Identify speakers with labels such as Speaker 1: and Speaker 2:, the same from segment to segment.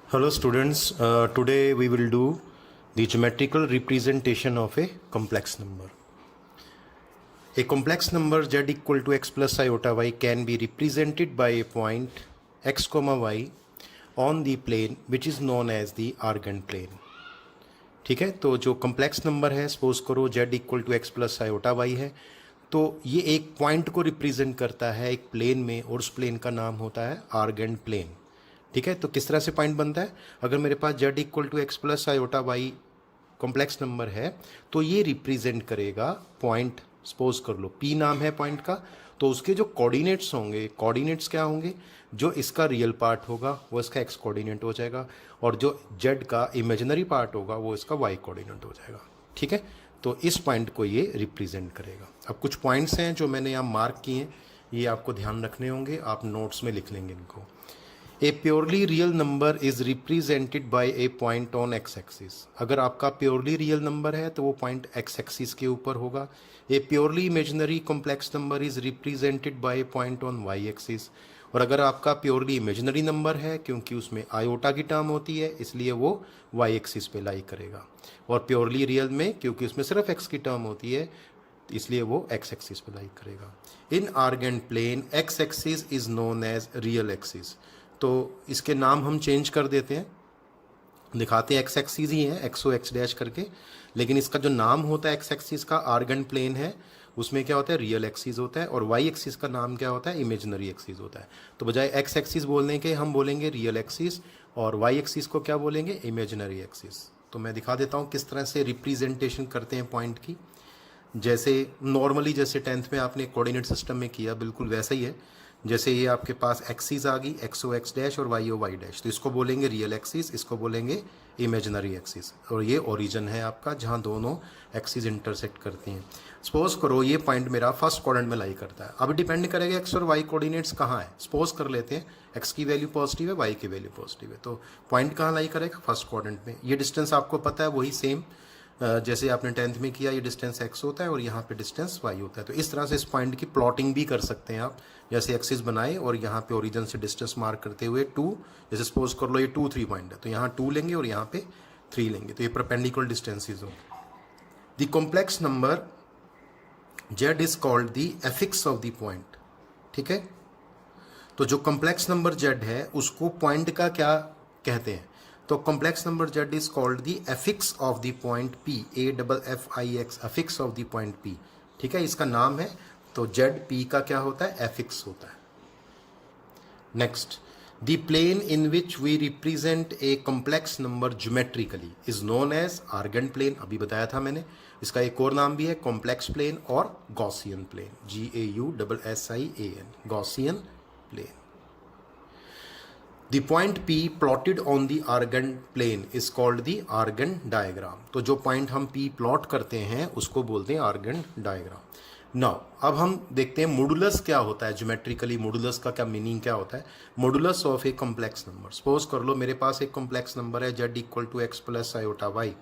Speaker 1: Hello students, today we will do the geometrical representation of a complex number. A complex number z equal to x plus iota y can be represented by a point x comma y on the plane which is known as the Argand plane. ठीक है, तो जो complex number है, suppose करो z equal to x plus iota y है, तो ये एक पॉइंट को रिप्रेजेंट करता है एक प्लेन में और उस प्लेन का नाम होता है आर्गेंड प्लेन. ठीक है, तो किस तरह से पॉइंट बनता है, अगर मेरे पास z equal to x plus iota y complex number है तो ये रिप्रेजेंट करेगा पॉइंट, सपोज कर लो p नाम है पॉइंट का, तो उसके जो कोऑर्डिनेट्स होंगे, कोऑर्डिनेट्स क्या होंगे, जो इसका रियल पार्ट होगा वो इसका x कोऑर्डिनेट हो जाएगा और जो z का इमेजिनरी पार्ट होगा वो इसका y कोऑर्डिनेट हो जाएगा. ठीक है, तो इस पॉइंट को ये रिप्रेजेंट करेगा. अब कुछ पॉइंट्स हैं जो मैंने यहाँ मार्क किए हैं, ये आपको ध्यान रखने होंगे, आप नोट्स में लिख लेंगे इनको. ए purely real number is represented by a point on x axis. अगर आपका प्योरली रियल नंबर है तो वो पॉइंट एक्स एक्सिस के ऊपर होगा. A purely imaginary complex number is represented by a point on y axis. और अगर आपका प्योरली इमेजिनरी नंबर है, क्योंकि उसमें आयोटा की टर्म होती है इसलिए वो वाई एक्सिस पे लाई करेगा. और प्योरली रियल में क्योंकि उसमें सिर्फ एक्स की टर्म होती है इसलिए वो एक्स एक्सिस पे लाई करेगा. In Argand plane x axis is known as real axis. तो इसके नाम हम चेंज कर देते हैं, दिखाते हैं एक्स एक्सिस ही है, एक्सो एक्स डैश करके, लेकिन इसका जो नाम होता है एक्स एक्सिस का आर्गेंड प्लेन है, उसमें क्या होता है, रियल एक्सिस होता है, और वाई एक्सिस का नाम क्या होता है, इमेजिनरी एक्सिस होता है. तो बजाय एक्स एक्सिस बोलने के हम बोलेंगे रियल एक्सिस, और वाई एक्सिस को क्या बोलेंगे, इमेजिनरी एक्सिस. तो मैं दिखा देता हूँ किस तरह से रिप्रेजेंटेशन करते हैं पॉइंट की. जैसे नॉर्मली जैसे 10th में आपने कोऑर्डिनेट सिस्टम में किया, बिल्कुल वैसा ही है. जैसे ये आपके पास एक्सिस आ गई, एक्सओ एक्स डैश और वाई ओ वाई डैश, तो इसको बोलेंगे रियल एक्सिस, इसको बोलेंगे इमेजिनरी एक्सिस, और ये ओरिजिन है आपका जहाँ दोनों एक्सिस इंटरसेक्ट करती हैं. सपोज करो ये पॉइंट मेरा फर्स्ट क्वाड्रेंट में लाई करता है. अब डिपेंड करेगा एक्स और वाई कोऑर्डिनेट्स कहाँ है. सपोज कर लेते हैं एक्स की वैल्यू पॉजिटिव है, वाई की वैल्यू पॉजिटिव है, तो पॉइंट कहाँ लाई करेगा, फर्स्ट क्वाड्रेंट में. ये डिस्टेंस आपको पता है, वही सेम जैसे आपने 10th में किया, ये डिस्टेंस x होता है और यहाँ पे डिस्टेंस y होता है. तो इस तरह से इस पॉइंट की प्लॉटिंग भी कर सकते हैं आप. जैसे एक्सिस बनाए और यहाँ पे ओरिजिन से डिस्टेंस मार्क करते हुए 2, जैसे सपोज कर लो ये 2 3 पॉइंट है, तो यहाँ 2 लेंगे और यहाँ पे 3 लेंगे, तो ये परपेंडिकुलर डिस्टेंसेज हो. The complex number z is called the affix of the point. ठीक है, तो जो कॉम्प्लेक्स नंबर z है उसको पॉइंट का क्या कहते हैं, तो complex number z is called the affix of the point p, A double F I x, affix of the point p. ठीक है, इसका नाम है. तो z p का क्या होता है, एफिक्स होता है. Next, the plane in which we represent a complex number geometrically is known as Argand plane. अभी बताया था मैंने, इसका एक और नाम भी है कॉम्प्लेक्स प्लेन और Gaussian plane, GAUSSIAN, Gaussian plane. The point P plotted on the Argand plane is called the Argand diagram. तो जो पॉइंट हम P प्लॉट करते हैं उसको बोलते हैं Argand diagram. नाउ अब हम देखते हैं मॉडुलस क्या होता है ज्योमेट्रिकली, मॉडुलस का क्या मीनिंग क्या होता है. Modulus of a complex number, suppose कर लो मेरे पास एक कॉम्प्लेक्स नंबर है z equal to x plus iota y,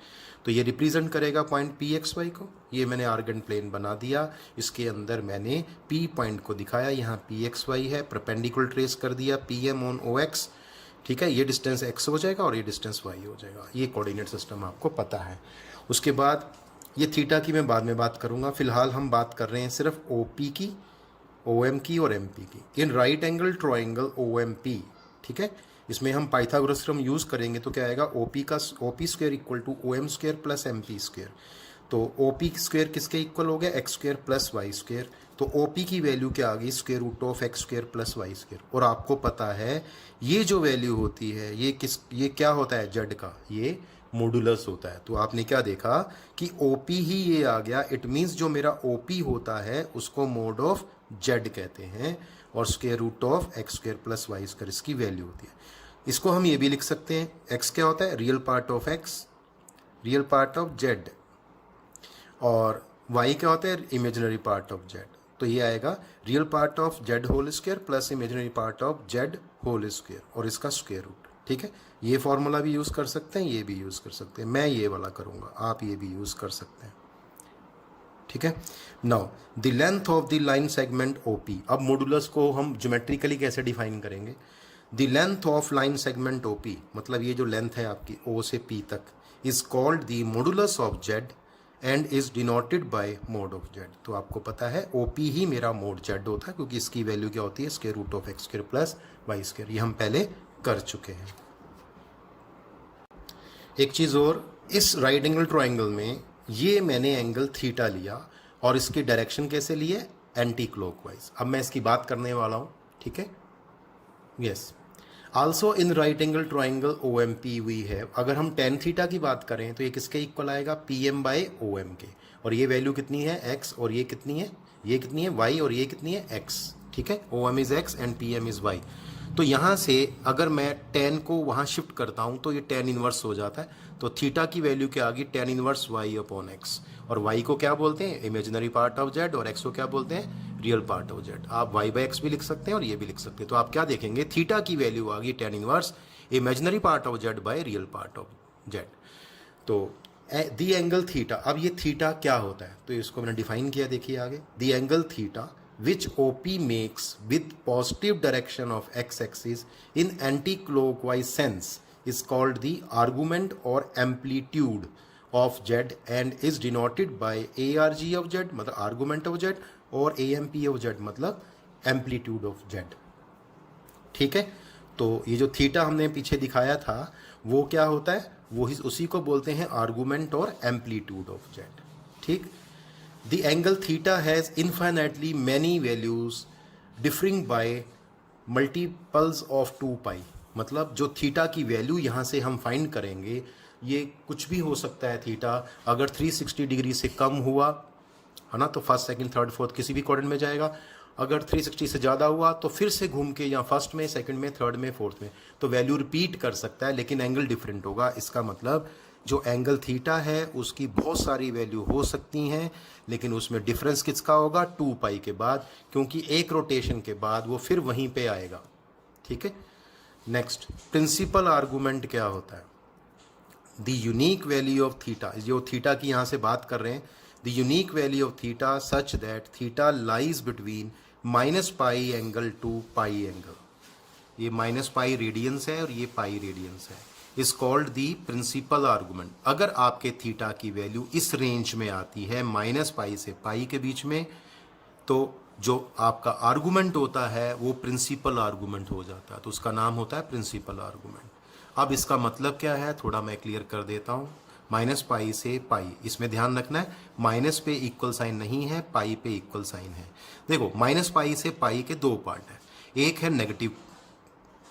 Speaker 1: तो ये रिप्रेजेंट करेगा पॉइंट पी एक्स वाई को. ये मैंने आर्गेंड प्लेन बना दिया, इसके अंदर मैंने p पॉइंट को दिखाया, यहाँ पी एक्स वाई है, परपेंडिकुलर ट्रेस कर दिया PM ऑन ओ एक्स. ठीक है, ये डिस्टेंस x हो जाएगा और ये डिस्टेंस y हो जाएगा. ये कोऑर्डिनेट सिस्टम आपको पता है. उसके बाद ये थीटा की मैं बाद में बात करूंगा, फिलहाल हम बात कर रहे हैं सिर्फ OP की, OM की और MP की. इन राइट एंगल ट्रायंगल OMP, ठीक है, इसमें हम पाइथागोरस थ्योरम यूज करेंगे, तो क्या आएगा, OP square equal to OM square plus MP square. तो OP स्क्वायर किसके इक्वल हो गया, x square plus y square. तो OP की वैल्यू क्या आ गई, square root of x square plus y square. और आपको पता है ये जो वैल्यू होती है ये क्या होता है, z का, ये मॉडुलस होता है. तो आपने क्या देखा कि OP ही ये आ गया. इट मीन्स जो मेरा OP होता है उसको मोड ऑफ z कहते हैं, और square root of x square plus y square इसकी वैल्यू होती है. इसको हम ये भी लिख सकते हैं, x क्या होता है, real part of x, real part of z, और y क्या होता है, इमेजिनरी पार्ट ऑफ z. तो ये आएगा real part of z whole square plus imaginary part of z whole square और इसका स्क्वायर रूट. ठीक है, ये फॉर्मूला भी यूज़ कर सकते हैं, ये भी यूज़ कर सकते हैं. मैं ये वाला करूँगा, आप ये भी यूज़ कर सकते हैं. ठीक है, now the length of the line segment OP. अब मॉडुलस को हम ज्योमेट्रिकली कैसे डिफाइन करेंगे, the length of line segment O P, मतलब ये जो लेंथ है आपकी ओ से पी तक, is called the modulus of Z and is denoted by mode of Z. तो आपको पता है ओ पी ही मेरा मोड जेड होता है, क्योंकि इसकी वैल्यू क्या होती है, square root of x square plus y square. ये हम पहले कर चुके हैं। एक चीज़ और, इस राइट एंगल ट्रायंगल में ये मैंने एंगल थीटा लिया और इसकी डायरेक्शन कैसे लिए, एंटी क्लॉकवाइज। अब मैं इसकी बात करने वाला हूँ, ठीक है। Yes, also in right angle triangle O M P we have, अगर हम टेन थीटा की बात करें तो ये किसके इक्वल आएगा, P M by O M के। और ये वैल्यू कितनी है, एक्स, और ये कितनी है वाई, और ये कितनी है, एक्स, ठीक है। O M is x and P M is y. तो यहाँ से अगर मैं टेन को वहाँ शिफ्ट करता हूँ तो ये टेन इनवर्स हो जाता है। तो थीटा की वैल्यू क्या आ गई, tan inverse y upon x. और वाई को क्या बोलते हैं, इमेजिनरी पार्ट ऑफ जेड, और एक्स को क्या बोलते हैं, रियल पार्ट ऑफ जेड। आप वाई बाई एक्स भी लिख सकते हैं और ये भी लिख सकते हैं। तो आप क्या देखेंगे, थीटा की वैल्यू आ गई tan inverse imaginary part of Z by real part of Z. तो दी एंगल थीटा, अब ये थीटा क्या होता है तो इसको मैंने डिफाइन किया, देखिए आगे, दी angle theta which OP makes with positive direction of x-axis in anti-clockwise sense is called the argument or amplitude of z and is denoted by ARG of z मतलब argument of z और AMP of z मतलब amplitude of z, ठीक है। तो ये जो theta हमने पीछे दिखाया था वो क्या होता है, वो ही उसी को बोलते हैं आर्गूमेंट और एम्पलीट्यूड ऑफ जेड, ठीक। The angle theta has infinitely many values differing by multiples of 2 pi, मतलब जो थीटा की वैल्यू यहाँ से हम फाइंड करेंगे ये कुछ भी हो सकता है। थीटा अगर 360 डिग्री से कम हुआ है ना तो फर्स्ट सेकंड थर्ड फोर्थ किसी भी क्वाड्रेंट में जाएगा। अगर 360 से ज़्यादा हुआ तो फिर से घूम के या फर्स्ट में, सेकंड में, थर्ड में, फोर्थ में, तो वैल्यू रिपीट कर सकता है लेकिन एंगल डिफरेंट होगा। इसका मतलब जो एंगल थीटा है उसकी बहुत सारी वैल्यू हो सकती हैं लेकिन उसमें डिफरेंस किसका होगा, 2 पाई के बाद, क्योंकि एक रोटेशन के बाद वो फिर वहीं पे आएगा, ठीक है। नेक्स्ट, प्रिंसिपल आर्गूमेंट क्या होता है, the unique value of theta, जो थीटा की यहाँ से बात कर रहे हैं, the unique value of theta such that theta lies between minus pi angle to pi angle, ये माइनस पाई रेडियंस है और ये पाई रेडियंस है, is called the principal argument. अगर आपके थीटा की वैल्यू इस रेंज में आती है माइनस पाई से पाई के बीच में, तो जो आपका आर्गूमेंट होता है वो प्रिंसिपल आर्गूमेंट हो जाता है, तो उसका नाम होता है प्रिंसिपल आर्गूमेंट। अब इसका मतलब क्या है थोड़ा मैं क्लियर कर देता हूँ। माइनस पाई से पाई, इसमें ध्यान रखना है माइनस पे इक्वल साइन नहीं है, पाई पे इक्वल साइन है। देखो माइनस पाई से पाई के दो पार्ट है, एक है नेगेटिव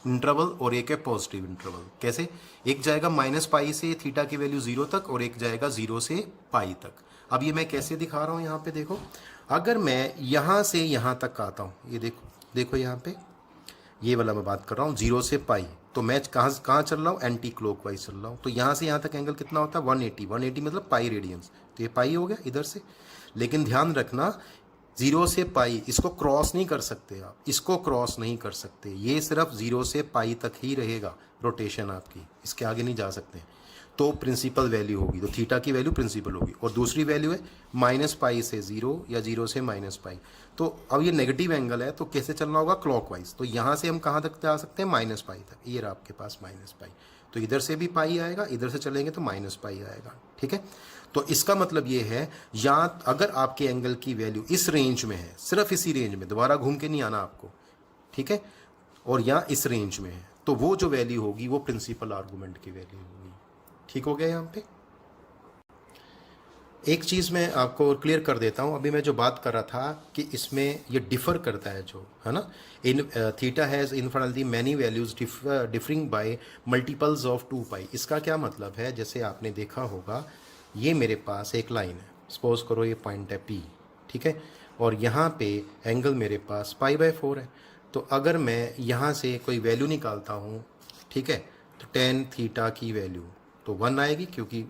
Speaker 1: इंटरवल और एक है पॉजिटिव इंटरवल। कैसे, एक जाएगा माइनस पाई से थीटा की वैल्यू 0 तक और एक जाएगा 0 से पाई तक। अब ये मैं कैसे दिखा रहा हूँ, यहाँ पे देखो, अगर मैं यहाँ से यहाँ तक आता हूँ, ये देखो यहाँ पे ये वाला मैं बात कर रहा हूँ 0 से पाई, तो मैं कहाँ चल रहा हूँ, एंटी क्लॉकवाइज चल रहा हूँ। तो यहाँ से यहाँ तक एंगल कितना होता है, 180 मतलब पाई रेडियंस, तो ये पाई हो गया इधर से। लेकिन ध्यान रखना 0 से पाई इसको क्रॉस नहीं कर सकते आप, इसको क्रॉस नहीं कर सकते, ये सिर्फ 0 से पाई तक ही रहेगा रोटेशन आपकी, इसके आगे नहीं जा सकते। तो प्रिंसिपल वैल्यू होगी, तो थीटा की वैल्यू प्रिंसिपल होगी। और दूसरी वैल्यू है माइनस पाई से 0 या 0 से माइनस पाई। तो अब ये नेगेटिव एंगल है तो कैसे चलना होगा, क्लॉकवाइज। तो यहाँ से हम कहाँ तक जा सकते हैं, माइनस पाई तक, ये रहा आपके पास माइनस पाई। तो इधर से भी पाई आएगा, इधर से चलेंगे तो माइनस पाई आएगा, ठीक है। तो इसका मतलब ये है, या अगर आपके एंगल की वैल्यू इस रेंज में है, सिर्फ इसी रेंज में, दोबारा घूम के नहीं आना आपको, ठीक है, और या इस रेंज में है, तो वो जो वैल्यू होगी वो प्रिंसिपल आर्गूमेंट की वैल्यू होगी। ठीक हो गया यहाँ पे। एक चीज़ मैं आपको क्लियर कर देता हूँ, अभी मैं जो बात कर रहा था कि इसमें ये डिफ़र करता है जो है ना, in theta has infinitely many values differing by multiples of 2 pi. इसका क्या मतलब है, जैसे आपने देखा होगा ये मेरे पास एक लाइन है, सपोज करो ये पॉइंट है P, ठीक है, और यहाँ पे एंगल मेरे पास π/4 है। तो अगर मैं यहाँ से कोई वैल्यू निकालता हूँ, ठीक है, तो tan थीटा की वैल्यू तो 1 आएगी क्योंकि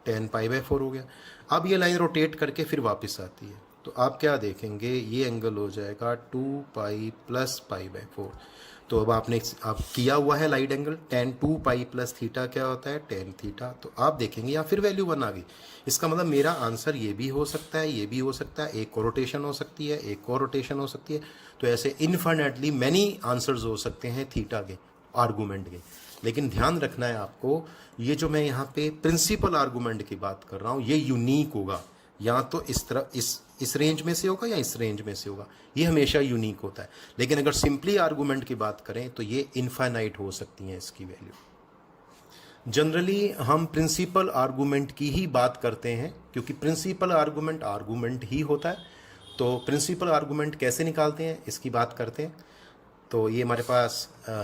Speaker 1: tan π/4 हो गया। अब ये लाइन रोटेट करके फिर वापस आती है, तो आप क्या देखेंगे, ये एंगल हो जाएगा 2 पाई प्लस π/4। तो अब आपने किया हुआ है light angle, tan 2 pi plus theta क्या होता है, tan थीटा। तो आप देखेंगे यहाँ फिर वैल्यू 1 आ गई। इसका मतलब मेरा आंसर ये भी हो सकता है, ये भी हो सकता है, एक और रोटेशन हो सकती है, एक और रोटेशन हो सकती है। तो ऐसे इनफिनिटली मैनी आंसर्स हो सकते हैं थीटा के, आर्गूमेंट के। लेकिन ध्यान रखना है आपको, ये जो मैं यहाँ पे प्रिंसिपल आर्गूमेंट की बात कर रहा हूँ ये यूनिक होगा, या तो इस तरह इस रेंज में से होगा या इस रेंज में से होगा, ये हमेशा यूनिक होता है। लेकिन अगर सिंपली आर्गूमेंट की बात करें तो ये इनफाइनाइट हो सकती हैं इसकी वैल्यू। जनरली हम प्रिंसिपल आर्गूमेंट की ही बात करते हैं, क्योंकि प्रिंसिपल आर्गूमेंट ही होता है। तो प्रिंसिपल आर्गूमेंट कैसे निकालते हैं इसकी बात करते हैं। तो ये हमारे पास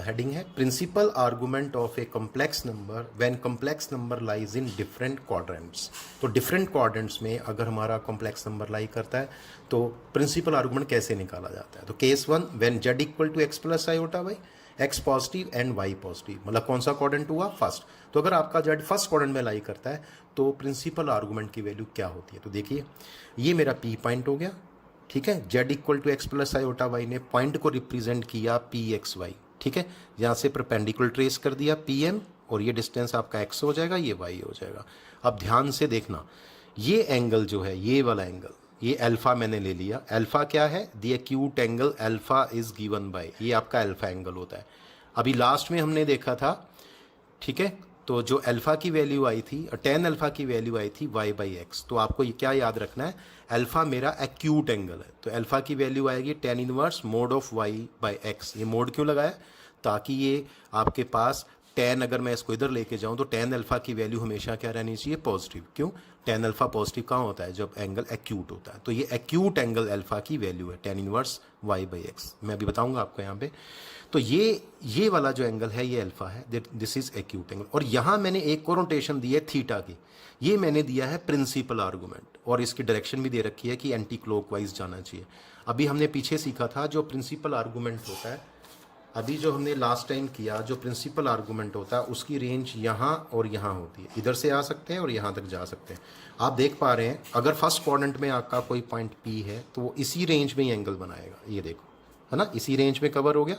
Speaker 1: हेडिंग है, principal argument of a complex number when complex number lies in different quadrants. तो डिफरेंट क्वाड्रेंट्स में अगर हमारा कॉम्प्लेक्स नंबर लाई करता है तो प्रिंसिपल आर्गूमेंट कैसे निकाला जाता है। तो case 1, when z equal to x plus iota y, x positive and y positive, मतलब कौन सा क्वाड्रेंट हुआ, फर्स्ट। तो अगर आपका z फर्स्ट क्वाड्रेंट में लाई करता है तो प्रिंसिपल आर्गूमेंट की वैल्यू क्या होती है। तो देखिए ये मेरा p पॉइंट हो गया, ठीक है। z equal to x plus iota y ने पॉइंट को रिप्रेजेंट किया पी एक्स वाई, ठीक है। यहाँ से परपेंडिकुलर ट्रेस कर दिया पी एम, और ये डिस्टेंस आपका x हो जाएगा, ये y हो जाएगा। अब ध्यान से देखना, ये एंगल जो है, ये वाला एंगल, ये अल्फा मैंने ले लिया। अल्फा क्या है, the acute angle alpha is given by, ये आपका अल्फा एंगल होता है। अभी लास्ट में हमने देखा था, ठीक है, तो जो अल्फा की वैल्यू आई थी, टेन अल्फा की वैल्यू आई थी y बाई एक्स। तो आपको ये क्या याद रखना है, अल्फा मेरा एक्यूट एंगल है, तो अल्फा की वैल्यू आएगी tan inverse mode of y by x. ये मोड क्यों लगाया, ताकि ये आपके पास टेन, अगर मैं इसको इधर लेके जाऊं तो टेन अल्फा की वैल्यू हमेशा क्या रहनी चाहिए, पॉजिटिव। क्यों, टेन अल्फा पॉजिटिव कहाँ होता है, जब एंगल एक्यूट होता है। तो ये एक्यूट एंगल अल्फा की वैल्यू है ten inverse y by x, मैं अभी बताऊंगा आपको यहाँ पे। तो ये वाला जो एंगल है ये अल्फा है, दिस इज एक्यूट एंगल। और यहाँ मैंने एक कोनोटेशन दी है थीटा की, ये मैंने दिया है प्रिंसिपल आर्गूमेंट, और इसकी डायरेक्शन भी दे रखी है कि एंटी क्लॉकवाइज जाना चाहिए। अभी हमने पीछे सीखा था जो प्रिंसिपल आर्गूमेंट होता है, अभी जो हमने लास्ट टाइम किया, जो प्रिंसिपल आर्गूमेंट होता है उसकी रेंज यहाँ और यहाँ होती है, इधर से आ सकते हैं और यहाँ तक जा सकते हैं। आप देख पा रहे हैं अगर फर्स्ट क्वाड्रेंट में आपका कोई पॉइंट P है तो वो इसी रेंज में ही एंगल बनाएगा, ये देखो, है ना, इसी रेंज में कवर हो गया।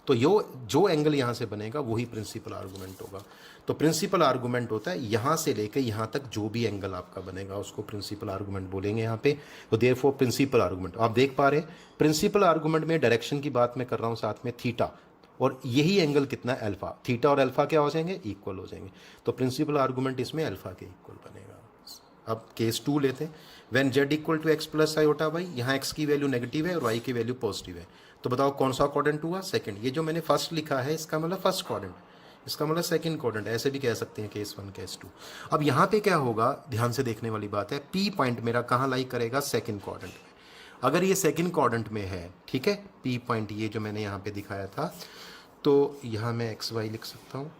Speaker 1: तो जो एंगल यहाँ से बनेगा वही प्रिंसिपल आर्गूमेंट होगा। तो प्रिंसिपल आर्गूमेंट होता है यहाँ से लेकर यहाँ तक जो भी एंगल आपका बनेगा उसको प्रिंसिपल आर्गूमेंट बोलेंगे यहाँ पे। तो देयरफॉर प्रिंसिपल आर्गूमेंट, आप देख पा रहे हैं प्रिंसिपल आर्गूमेंट में डायरेक्शन की बात मैं कर रहा हूँ, साथ में थीटा, और यही एंगल कितना है, अल्फा। थीटा और अल्फा क्या हो जाएंगे, इक्वल हो जाएंगे। तो प्रिंसिपल आर्गूमेंट इसमें अल्फा के इक्वल बनेगा। अब केस 2 लेते हैं, when z equal to x plus iota y, यहाँ x की वैल्यू नेगेटिव है और y की वैल्यू पॉजिटिव है। तो बताओ कौन सा क्वाड्रेंट हुआ, सेकंड। ये जो मैंने फर्स्ट लिखा है इसका मतलब फर्स्ट क्वाड्रेंट, इसका मतलब सेकंड क्वाड्रेंट, ऐसे भी कह सकते हैं केस 1 केस 2। अब यहाँ पे क्या होगा, ध्यान से देखने वाली बात है, P पॉइंट मेरा कहाँ लाई करेगा, सेकंड क्वाड्रेंट में। अगर ये सेकंड क्वाड्रेंट में है, ठीक है, P पॉइंट ये जो मैंने यहाँ पे दिखाया था, तो यहाँ मैं एक्स वाई लिख सकता हूँ,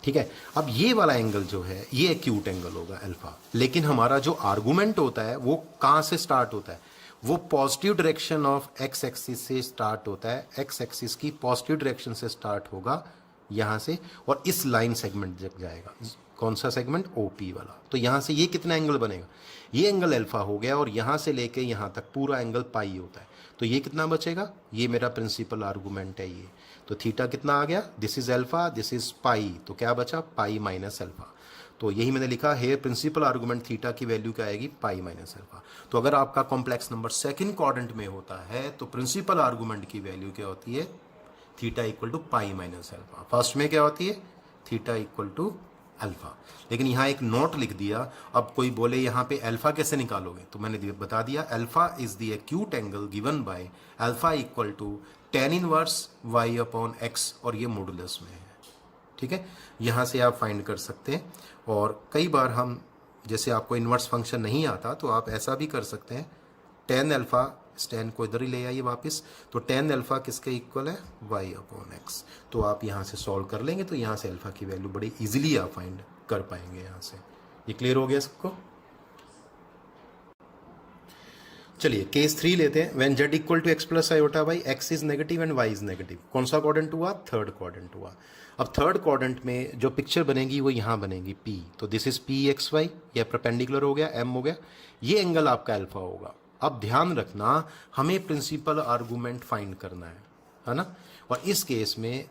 Speaker 1: ठीक है। अब ये वाला एंगल जो है ये एक्यूट एंगल होगा अल्फा, लेकिन हमारा जो आर्गूमेंट होता है वो कहाँ से स्टार्ट होता है, वो positive direction of x axis से स्टार्ट होता है। एक्स एक्सिस की पॉजिटिव डायरेक्शन से स्टार्ट होगा यहाँ से, और इस लाइन सेगमेंट तक जाएगा। कौन सा सेगमेंट, ओपी वाला। तो यहाँ से ये कितना एंगल बनेगा, ये एंगल अल्फा हो गया, और यहाँ से लेके यहाँ तक पूरा एंगल पाई होता है। तो ये कितना बचेगा, ये मेरा प्रिंसिपल आर्गूमेंट है ये। तो थीटा कितना आ गया, this is alpha, this is pi, तो क्या बचा, पाई माइनस अल्फा। तो यही मैंने लिखा है, प्रिंसिपल आर्गूमेंट थीटा की वैल्यू क्या आएगी, पाई माइनस अल्फा। तो अगर आपका कॉम्प्लेक्स नंबर सेकंड क्वाड्रेंट में होता है तो प्रिंसिपल आर्गूमेंट की वैल्यू क्या होती है, theta equal to pi minus alpha. First में क्या होती है, थीटा इक्वल टू अल्फा। लेकिन यहाँ एक नोट लिख दिया, अब कोई बोले यहाँ पे अल्फा कैसे निकालोगे, तो मैंने बता दिया, alpha is the acute angle given by alpha equal to tan inverse y upon x, और ये मॉडुलस में है, ठीक है। यहाँ से आप फाइंड कर सकते हैं। और कई बार हम, जैसे आपको इन्वर्स फंक्शन नहीं आता तो आप ऐसा भी कर सकते हैं, टेन अल्फा, टेन को इधर ही ले आइए वापस, तो टेन अल्फा किसके इक्वल है, y अपॉन x। तो आप यहाँ से सॉल्व कर लेंगे, तो यहाँ से अल्फा की वैल्यू बड़ी इजीली आप फाइंड कर पाएंगे यहाँ से। ये क्लियर हो गया सबको। चलिए केस 3 लेते हैं, when z equal to x plus iota y, x is negative and y is negative. कौन सा क्वाड्रेंट हुआ, थर्ड क्वाड्रेंट हुआ। अब थर्ड क्वाड्रेंट में जो पिक्चर बनेगी वो यहाँ बनेगी P, तो this is P x y, यह परपेंडिकुलर हो गया, M हो गया, ये एंगल आपका अल्फा होगा। अब ध्यान रखना, हमें प्रिंसिपल आर्गूमेंट फाइंड करना है ना। और इस केस में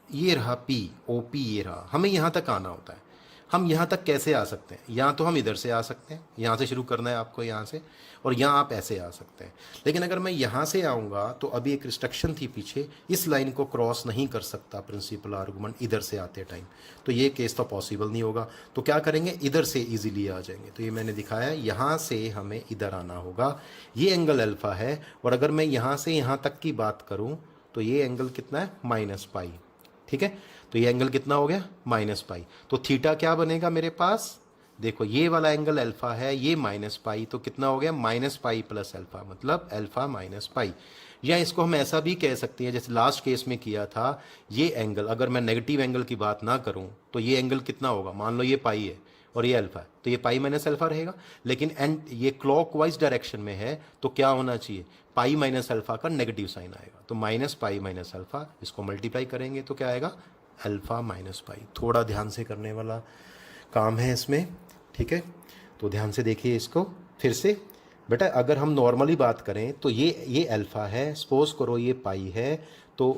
Speaker 1: ये रहा P, OP ये रहा, हमें यहाँ तक आना होता है। हम यहाँ तक कैसे आ सकते हैं? यहाँ तो हम इधर से आ सकते हैं, यहाँ से शुरू करना है आपको यहाँ से, और यहाँ आप ऐसे आ सकते हैं। लेकिन अगर मैं यहाँ से आऊँगा तो अभी एक रिस्ट्रिक्शन थी पीछे, इस लाइन को क्रॉस नहीं कर सकता प्रिंसिपल आर्गूमेंट इधर से आते टाइम, तो ये केस तो पॉसिबल नहीं होगा। तो क्या करेंगे, इधर से ईजिली आ जाएंगे। तो ये मैंने दिखाया, यहाँ से हमें इधर आना होगा, ये एंगल अल्फ़ा है, और अगर मैं यहाँ से यहाँ तक की बात करूँ तो ये एंगल कितना है, -पाई। ठीक है, तो ये एंगल कितना हो गया, -पाई। तो थीटा क्या बनेगा मेरे पास, देखो ये वाला एंगल अल्फा है, ये -पाई, तो कितना हो गया, -पाई प्लस अल्फा, मतलब अल्फा -पाई। या इसको हम ऐसा भी कह सकते हैं जैसे लास्ट केस में किया था, ये एंगल अगर मैं नेगेटिव एंगल की बात ना करूं तो ये एंगल कितना होगा, मान लो ये पाई है और ये अल्फा है, तो ये पाई माइनस अल्फा रहेगा। लेकिन एंड ये क्लॉकवाइज डायरेक्शन में है, तो क्या होना चाहिए, पाई माइनस अल्फा का नेगेटिव साइन आएगा। तो -पाई माइनस अल्फा, इसको मल्टीप्लाई करेंगे तो क्या आएगा, अल्फा -पाई। थोड़ा ध्यान से करने वाला काम है इसमें, ठीक है। तो ध्यान से देखिए इसको फिर से। बेटा अगर हम नॉर्मली बात करें तो ये अल्फा है, सपोज करो ये पाई है, तो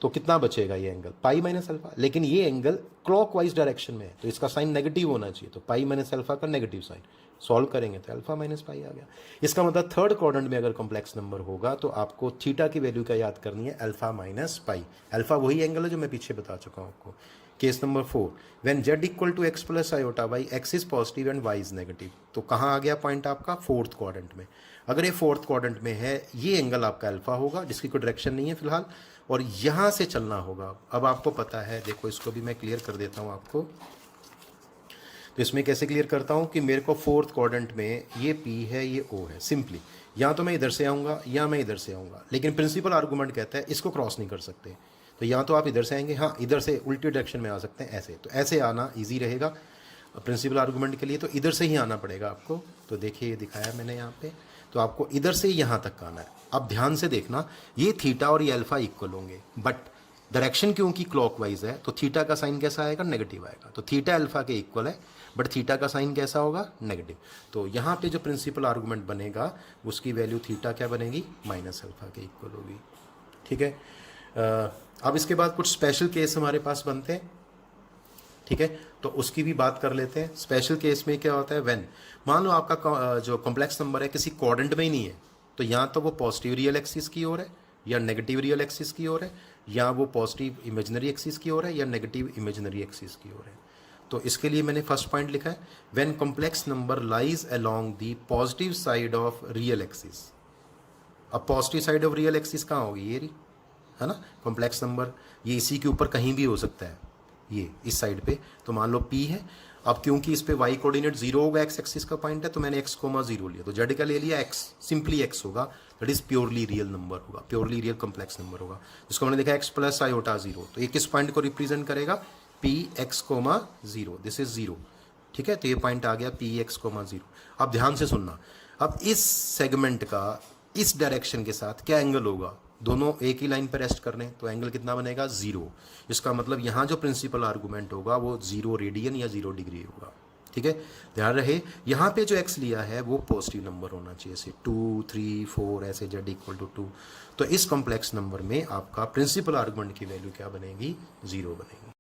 Speaker 1: कितना बचेगा, ये एंगल पाई माइनस अल्फा। लेकिन ये एंगल क्लॉकवाइज डायरेक्शन में है, तो इसका साइन नेगेटिव होना चाहिए, तो पाई माइनस अल्फा का नेगेटिव साइन। सॉल्व करेंगे तो अल्फा -पाई आ गया। इसका मतलब थर्ड क्वाड्रेंट में अगर कॉम्प्लेक्स नंबर होगा तो आपको थीटा की वैल्यू क्या याद करनी है, अल्फा -पाई। अल्फा वही एंगल है जो मैं पीछे बता चुका हूँ आपको। Case number 4, when z equal to x plus iota y, x is positive and y is negative. तो कहाँ आ गया पॉइंट आपका, फोर्थ क्वाड्रेंट में। अगर ये फोर्थ क्वाड्रेंट में है, ये एंगल आपका अल्फा होगा, जिसकी कोई डायरेक्शन नहीं है फिलहाल, और यहाँ से चलना होगा। अब आपको पता है, देखो इसको भी मैं क्लियर कर देता हूँ आपको। तो इसमें कैसे क्लियर करता हूँ कि मेरे को फोर्थ क्वाड्रेंट में ये P है, ये O है। सिंपली या तो मैं इधर से आऊँगा या मैं इधर से आऊँगा, लेकिन प्रिंसिपल आर्गूमेंट कहता है इसको क्रॉस नहीं कर सकते। तो या तो आप इधर से आएंगे, हाँ इधर से उल्टी डायरेक्शन में आ सकते हैं ऐसे, तो ऐसे आना इजी रहेगा प्रिंसिपल आर्गूमेंट के लिए, तो इधर से ही आना पड़ेगा आपको। तो देखिए ये दिखाया मैंने यहाँ पे, तो आपको इधर से यहाँ तक आना है। अब ध्यान से देखना, ये थीटा और ये अल्फा इक्वल होंगे, बट डायरेक्शन क्योंकि क्लॉकवाइज है तो थीटा का साइन कैसा आएगा, नेगेटिव आएगा। तो थीटा अल्फा के इक्वल है, बट थीटा का साइन कैसा होगा, नेगेटिव। तो यहाँ पे जो प्रिंसिपल आर्गूमेंट बनेगा उसकी वैल्यू थीटा क्या बनेगी, -अल्फा के इक्वल होगी। ठीक है, अब इसके बाद कुछ स्पेशल केस हमारे पास बनते हैं, ठीक है, तो उसकी भी बात कर लेते हैं। स्पेशल केस में क्या होता है, व्हेन मान लो आपका जो कॉम्प्लेक्स नंबर है किसी क्वाड्रेंट में ही नहीं है, तो या तो वो पॉजिटिव रियल एक्सिस की ओर है या नेगेटिव रियल एक्सिस की ओर है, या वो पॉजिटिव इमेजिनरी एक्सिस की ओर है या नेगेटिव इमेजिनरी एक्सिस की ओर है। तो इसके लिए मैंने फर्स्ट पॉइंट लिखा है, when complex number lies along the positive side of real axis. अब positive side of real axis कहाँ होगी, ये रही है ना कॉम्प्लेक्स नंबर, ये इसी के ऊपर कहीं भी हो सकता है, ये इस साइड पे। तो मान लो P है, अब क्योंकि इस पे y कोऑर्डिनेट 0 होगा, x एक्सिस का पॉइंट है, तो मैंने x, 0 लिया, तो z का ले लिया x, सिंपली x होगा, that is purely real number होगा, प्योरली रियल कॉम्प्लेक्स नंबर होगा, जिसको मैंने देखा x प्लस आयोटा 0। तो ये किस पॉइंट को रिप्रेजेंट करेगा, Px, 0, दिस इज 0। ठीक है, तो ये पॉइंट आ गया Px, 0। अब ध्यान से सुनना, अब इस सेगमेंट का इस डायरेक्शन के साथ क्या एंगल होगा, दोनों एक ही लाइन पर रेस्ट कर रहे हैं, तो एंगल कितना बनेगा, 0। इसका मतलब यहाँ जो प्रिंसिपल आर्गूमेंट होगा वो 0 रेडियन या 0 डिग्री होगा। ठीक है, ध्यान रहे यहाँ पे जो x लिया है वो पॉजिटिव नंबर होना चाहिए, जैसे 2, 3, 4 ऐसे, z इक्वल टू 2। तो इस कॉम्प्लेक्स नंबर में आपका प्रिंसिपल आर्गूमेंट की वैल्यू क्या बनेगी, 0 बनेगी।